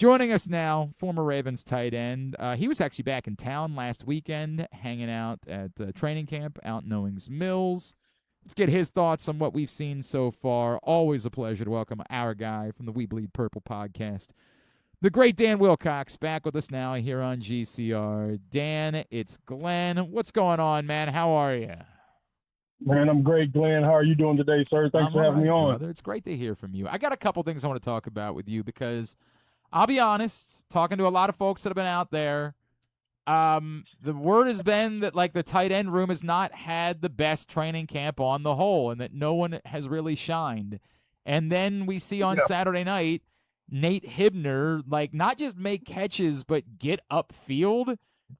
Joining us now, former Ravens tight end. He was actually back in town last weekend, hanging out at training camp out in Owings Mills. Let's get his thoughts on what we've seen so far. Always a pleasure to welcome our guy from the We Bleed Purple podcast, the great Dan Wilcox, back with us now here on GCR. Dan, it's Glenn. What's going on, man? How are you? Man, I'm great, Glenn. How are you doing today, sir? Thanks I'm for all having right, me on. brother. It's great to hear from you. I got a couple things I want to talk about with you because I'll be honest, talking to a lot of folks that have been out there, the word has been that like the tight end room has not had the best training camp on the whole, and that no one has really shined. And then we see on Saturday night Nate Hibner like not just make catches but get upfield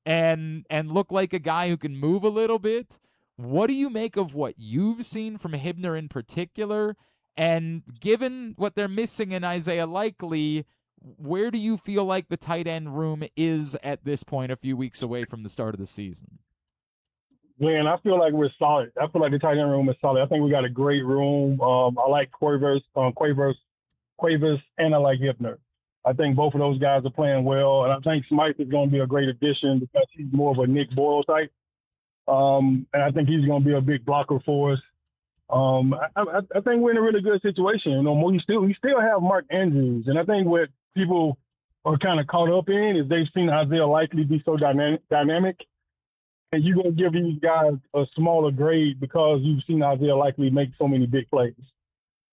and look like a guy who can move a little bit. What do you make of what you've seen from Hibner in particular? And given what they're missing in Isaiah Likely, where do you feel like the tight end room is at this point, a few weeks away from the start of the season? Glenn, I feel like we're solid. I feel like the tight end room is solid. I think we got a great room. I like Quavers, and I like Hibner. I think both of those guys are playing well, and I think Smythe is going to be a great addition because he's more of a Nick Boyle type. And I think he's going to be a big blocker for us. I think we're in a really good situation. You know, we still have Mark Andrews, and I think what people are kind of caught up in is they've seen Isaiah Likely be so dynamic, and you're going to give these guys a smaller grade because you've seen Isaiah Likely make so many big plays.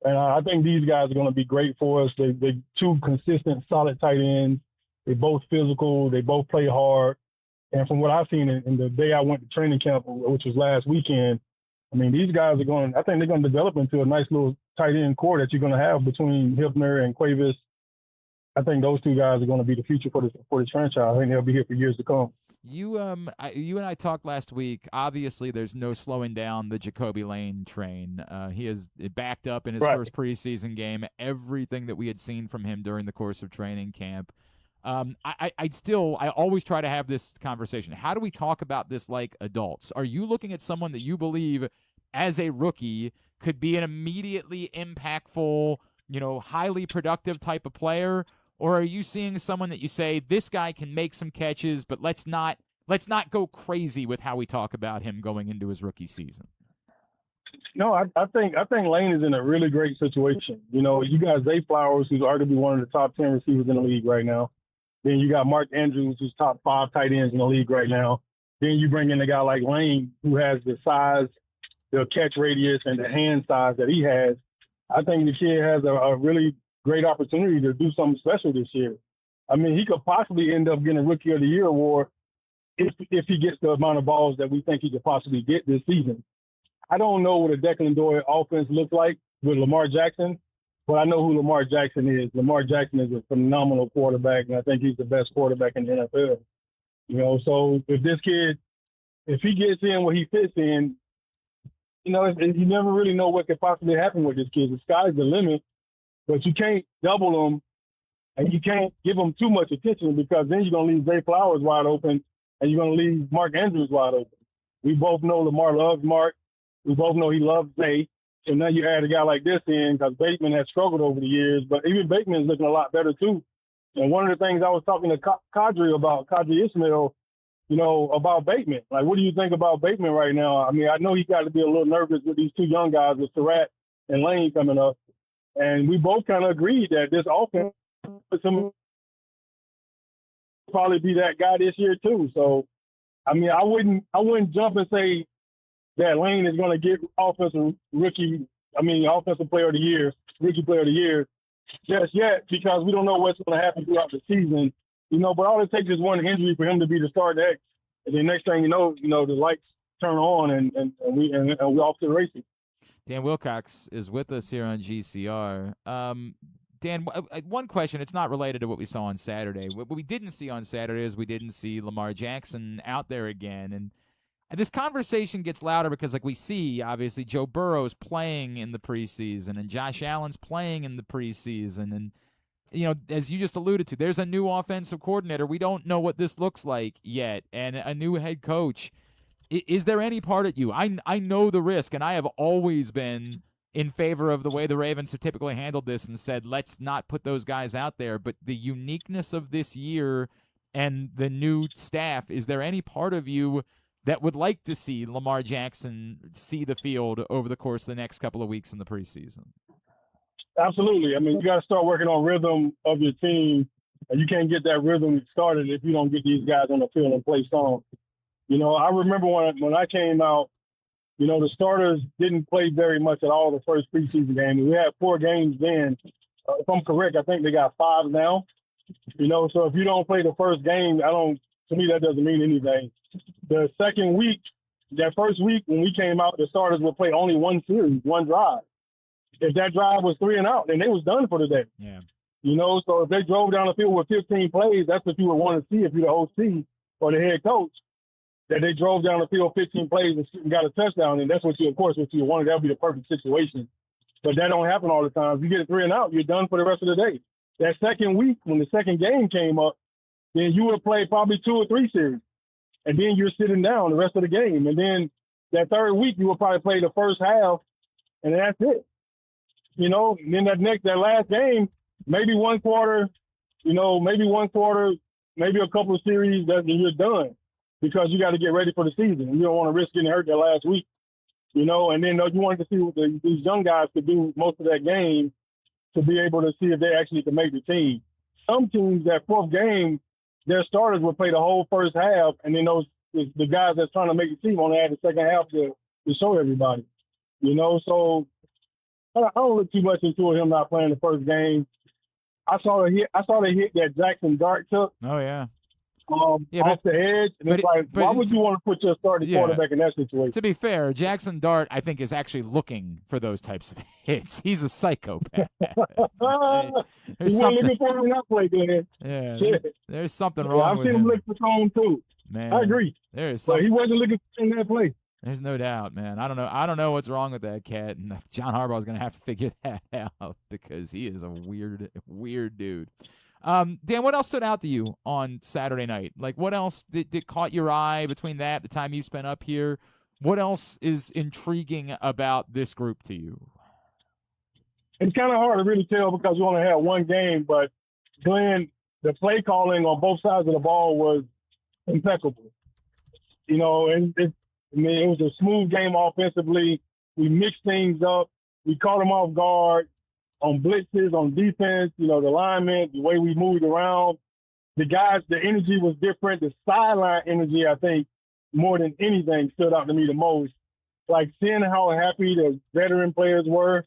And I think these guys are going to be great for us. They're two consistent, solid tight ends. They're both physical. They both play hard. And from what I've seen in the day I went to training camp, which was last weekend, I mean, these guys I think they're going to develop into a nice little tight end core that you're going to have between Hibner and Quavis. I think those two guys are going to be the future for this franchise. I think they'll be here for years to come. You and I talked last week. Obviously, there's no slowing down the Jacoby Lane train. He has backed up in his first preseason game everything that we had seen from him during the course of training camp. I always try to have this conversation. How do we talk about this like adults? Are you looking at someone that you believe as a rookie could be an immediately impactful, highly productive type of player? Or are you seeing someone that you say, this guy can make some catches, but let's not go crazy with how we talk about him going into his rookie season? No, I think Lane is in a really great situation. You got Zay Flowers, who's arguably one of the top 10 receivers in the league right now. Then you got Mark Andrews, who's top 5 tight ends in the league right now. Then you bring in a guy like Lane, who has the size, the catch radius, and the hand size that he has. I think the kid has a really great opportunity to do something special this year. I mean, he could possibly end up getting a Rookie of the Year award if he gets the amount of balls that we think he could possibly get this season. I don't know what a Declan Doyle offense looks like with Lamar Jackson, but I know who Lamar Jackson is. Lamar Jackson is a phenomenal quarterback, and I think he's the best quarterback in the NFL. So if this kid, if he gets in where he fits in, you never really know what could possibly happen with this kid. The sky's the limit, but you can't double him, and you can't give him too much attention because then you're going to leave Zay Flowers wide open, and you're going to leave Mark Andrews wide open. We both know Lamar loves Mark. We both know he loves Zay. So now you add a guy like this in because Bateman has struggled over the years, but even Bateman is looking a lot better too. And one of the things I was talking to Kadri Ismail, about Bateman. Like, what do you think about Bateman right now? I mean, I know he got to be a little nervous with these two young guys with Surratt and Lane coming up. And we both kind of agreed that this offense probably be that guy this year too. So, I mean, I wouldn't jump and say that Lane is going to get offensive player of the year, rookie player of the year just yet because we don't know what's going to happen throughout the season. But all it takes is one injury for him to be the start X. And then next thing you know, the lights turn on and we're off to the races. Dan Wilcox is with us here on GCR. Dan, one question. It's not related to what we saw on Saturday. What we didn't see on Saturday is we didn't see Lamar Jackson out there again. And this conversation gets louder because, we see, obviously, Joe Burrow's playing in the preseason and Josh Allen's playing in the preseason. And, as you just alluded to, there's a new offensive coordinator. We don't know what this looks like yet, and a new head coach. Is there any part of you? I know the risk, and I have always been in favor of the way the Ravens have typically handled this and said, let's not put those guys out there. But the uniqueness of this year and the new staff, is there any part of you that would like to see Lamar Jackson see the field over the course of the next couple of weeks in the preseason? Absolutely. I mean, you got to start working on rhythm of your team, and you can't get that rhythm started if you don't get these guys on the field and play strong. You know, I remember when I came out, you know, the starters didn't play very much at all the first preseason game. We had 4 games then. If I'm correct, I think they got 5 now. You know, so if you don't play the first game, to me, that doesn't mean anything. The second week, that first week when we came out, the starters would play only one series, one drive. If that drive was 3 and out, then they was done for the day. Yeah. You know, so if they drove down the field with 15 plays, that's what you would want to see if you're the OC or the head coach, that they drove down the field 15 plays and got a touchdown. And that's what you wanted. That would be the perfect situation. But that don't happen all the time. If you get a 3 and out, you're done for the rest of the day. That second week, when the second game came up, then you would play probably 2 or 3 series. And then you're sitting down the rest of the game. And then that third week, you will probably play the first half, and that's it. You know, and then that last game, maybe one quarter, maybe a couple of series, then you're done, because you got to get ready for the season. You don't want to risk getting hurt that last week, you know. And then you wanted to see what these young guys could do most of that game to be able to see if they actually can make the team. Some teams, that fourth game, their starters would play the whole first half, and then the guys that's trying to make the team only had the second half to show everybody, you know. So I don't look too much into him not playing the first game. I saw the hit that Jackson Dart took. Oh yeah. Off the edge, and it's like, why would you want to put your starting quarterback in that situation? To be fair, Jackson Dart, I think, is actually looking for those types of hits. He's a psychopath. He wasn't looking for him in that play, then. Yeah, there's something wrong with him. I've seen him look for home too. Man, I agree. But he wasn't looking in that play. There's no doubt, man. I don't know what's wrong with that cat, and John Harbaugh's going to have to figure that out, because he is a weird dude. Dan, what else stood out to you on Saturday night? Like, what else did caught your eye between the time you spent up here? What else is intriguing about this group to you? It's kind of hard to really tell because we only had one game, but Glenn, the play calling on both sides of the ball was impeccable. You know, and it was a smooth game offensively. We mixed things up. We caught them off guard on blitzes, on defense, you know, the alignment, the way we moved around. The guys, the energy was different. The sideline energy, I think, more than anything, stood out to me the most. Like, seeing how happy the veteran players were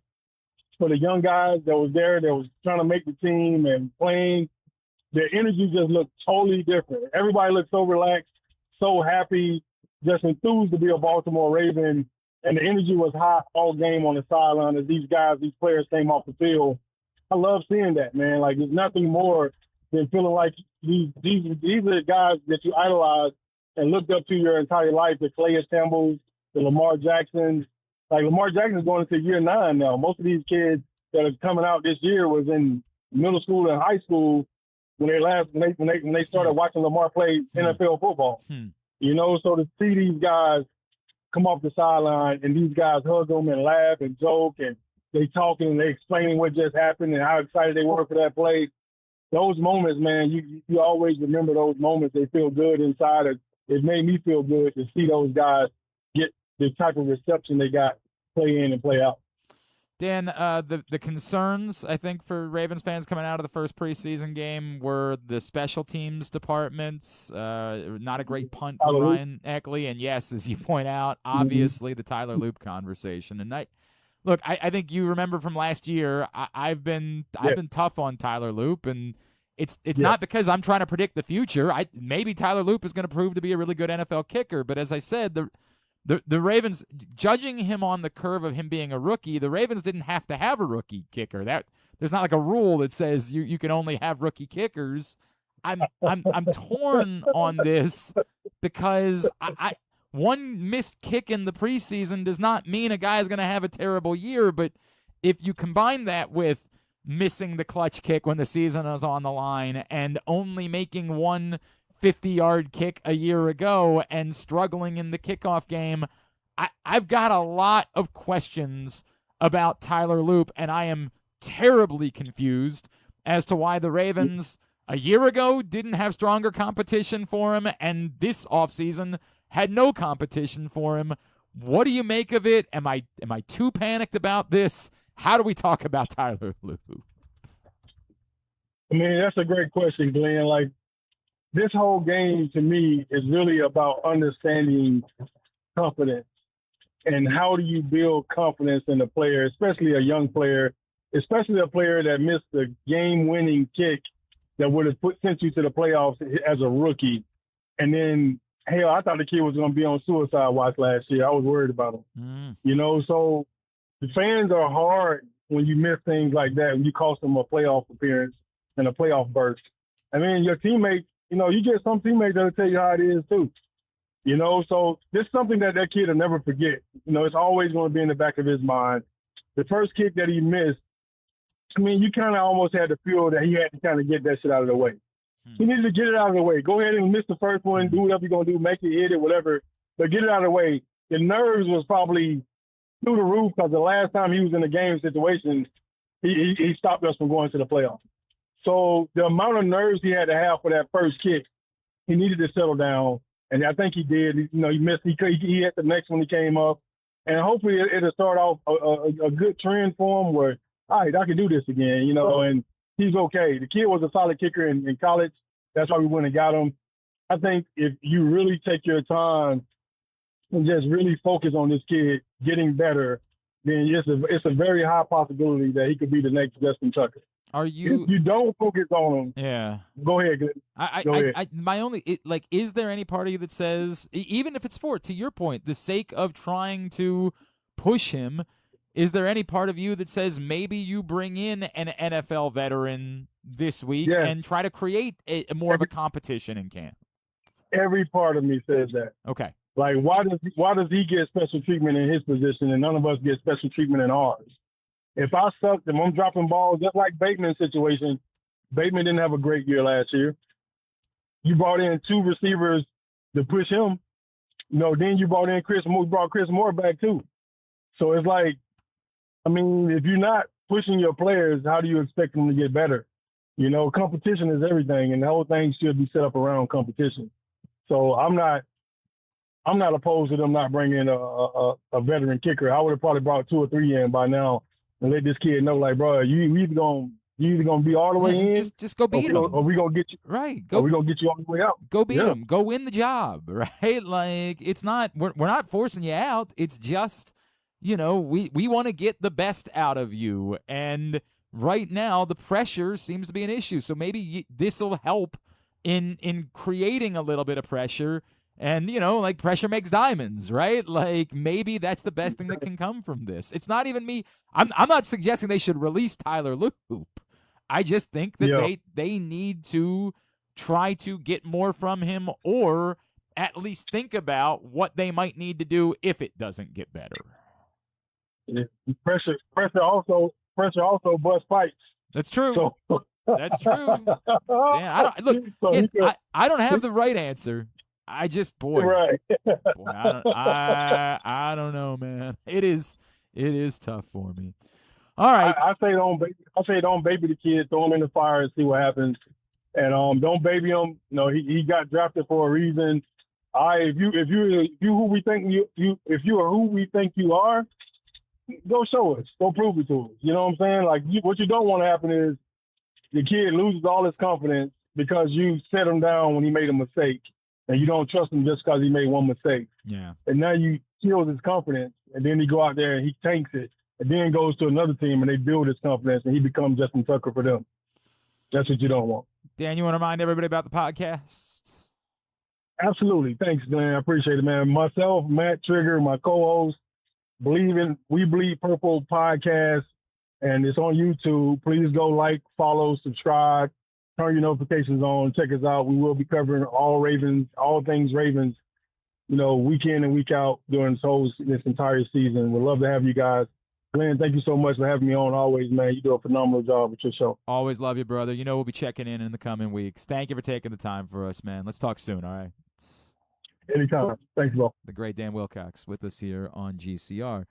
for the young guys that was there, that was trying to make the team and playing. The energy just looked totally different. Everybody looked so relaxed, so happy, just enthused to be a Baltimore Raven. And the energy was high all game on the sideline as these players came off the field. I love seeing that, man. Like, there's nothing more than feeling like these are the guys that you idolize and looked up to your entire life, the Calais Campbells, the Lamar Jacksons. Like, Lamar Jackson is going into year 9 now. Most of these kids that are coming out this year was in middle school and high school when they started watching Lamar play NFL football. You know, so to see these guys come off the sideline and these guys hug them and laugh and joke, and they talking and they explaining what just happened and how excited they were for that play. Those moments, man, you always remember those moments. They feel good inside. It made me feel good to see those guys get the type of reception they got, play in and play out. Dan, the concerns, I think, for Ravens fans coming out of the first preseason game were the special teams departments. Not a great punt from Ryan Eckley. And, yes, as you point out, obviously the Tyler Loop conversation. And I think you remember from last year, I've been tough on Tyler Loop, and it's not because I'm trying to predict the future. Maybe Tyler Loop is going to prove to be a really good NFL kicker, but as I said, the Ravens, judging him on the curve of him being a rookie, the Ravens didn't have to have a rookie kicker. There's not like a rule that says you can only have rookie kickers. I'm torn on this because one missed kick in the preseason does not mean a guy's going to have a terrible year. But if you combine that with missing the clutch kick when the season is on the line and only making one 50-yard kick a year ago and struggling in the kickoff game, I've got a lot of questions about Tyler Loop, and I am terribly confused as to why the Ravens a year ago didn't have stronger competition for him, and this offseason had no competition for him. What do you make of it? Am I too panicked about this? How do we talk about Tyler Loop? I mean, that's a great question, Glenn. Like, this whole game to me is really about understanding confidence and how do you build confidence in a player, especially a young player, especially a player that missed the game-winning kick that would have sent you to the playoffs as a rookie. And then, hell, I thought the kid was going to be on suicide watch last year. I was worried about him. You know, so the fans are hard when you miss things like that, when you cost them a playoff appearance and a playoff burst. I mean, your teammates, you know, you get some teammates that'll tell you how it is too. You know, so this is something that kid will never forget. You know, it's always going to be in the back of his mind. The first kick that he missed, I mean, you kind of almost had to feel that he had to kind of get that shit out of the way. He needed to get it out of the way. Go ahead and miss the first one, do whatever you're going to do, make it, hit it, whatever, but get it out of the way. The nerves was probably through the roof because the last time he was in a game situation, he stopped us from going to the playoffs. So the amount of nerves he had to have for that first kick, he needed to settle down. And I think he did. You know, he missed. He hit the next one he came up, and hopefully it'll start off a good trend for him. Where, all right, I can do this again. You know, and he's okay. The kid was a solid kicker in college. That's why we went and got him. I think if you really take your time and just really focus on this kid getting better, then it's a very high possibility that he could be the next Justin Tucker. Are you? If you don't focus on him. Yeah. Go ahead. Go ahead. Is there any part of you that says, even if it's to your point, the sake of trying to push him, is there any part of you that says maybe you bring in an NFL veteran this week and try to create more of a competition in camp? Every part of me says that. Okay. Like, why does he get special treatment in his position and none of us get special treatment in ours? If I sucked him, I'm dropping balls just like Bateman's situation. Bateman didn't have a great year last year. You brought in two receivers to push him. You know, then you brought in Chris Moore. You brought Chris Moore back too. So it's like, I mean, if you're not pushing your players, how do you expect them to get better? You know, competition is everything, and the whole thing should be set up around competition. So I'm not opposed to them not bringing a veteran kicker. I would have probably brought 2 or 3 in by now and let this kid know, like, bro, you either gonna be all the way in, just go beat him, or we gonna get you right. Or we gonna get you all the way out. Go beat him. Go win the job, right? Like, it's not we're not forcing you out. It's just, you know, we want to get the best out of you, and right now the pressure seems to be an issue. So maybe this will help in creating a little bit of pressure. And, you know, like, pressure makes diamonds, right? Like, maybe that's the best thing that can come from this. It's not even me. I'm not suggesting they should release Tyler Loop. I just think that they need to try to get more from him, or at least think about what they might need to do if it doesn't get better. Yeah. Pressure also busts fights. That's true. So. That's true. Damn, I don't have the right answer. I just, right. I don't know, man. It is tough for me. All right. I say don't baby the kid. Throw him in the fire and see what happens. And don't baby him. You know, he got drafted for a reason. If you who we think if you are who we think you are, go show us. Go prove it to us. You know what I'm saying? Like, what you don't want to happen is the kid loses all his confidence because you set him down when he made a mistake. And you don't trust him just because he made one mistake. Yeah. And now you kill his confidence, and then he go out there and he tanks it, and then goes to another team and they build his confidence, and he becomes Justin Tucker for them. That's what you don't want. Dan, you want to remind everybody about the podcast? Absolutely. Thanks, Dan. I appreciate it, man. Myself, Matt Trigger, my co-host, We Bleed Purple podcast, and it's on YouTube. Please go like, follow, subscribe. Turn your notifications on. Check us out. We will be covering all things Ravens, you know, week in and week out during this entire season. We'd love to have you guys. Glenn, thank you so much for having me on always, man. You do a phenomenal job with your show. Always love you, brother. You know, we'll be checking in the coming weeks. Thank you for taking the time for us, man. Let's talk soon, all right? Anytime. Thanks, bro. The great Dan Wilcox with us here on GCR.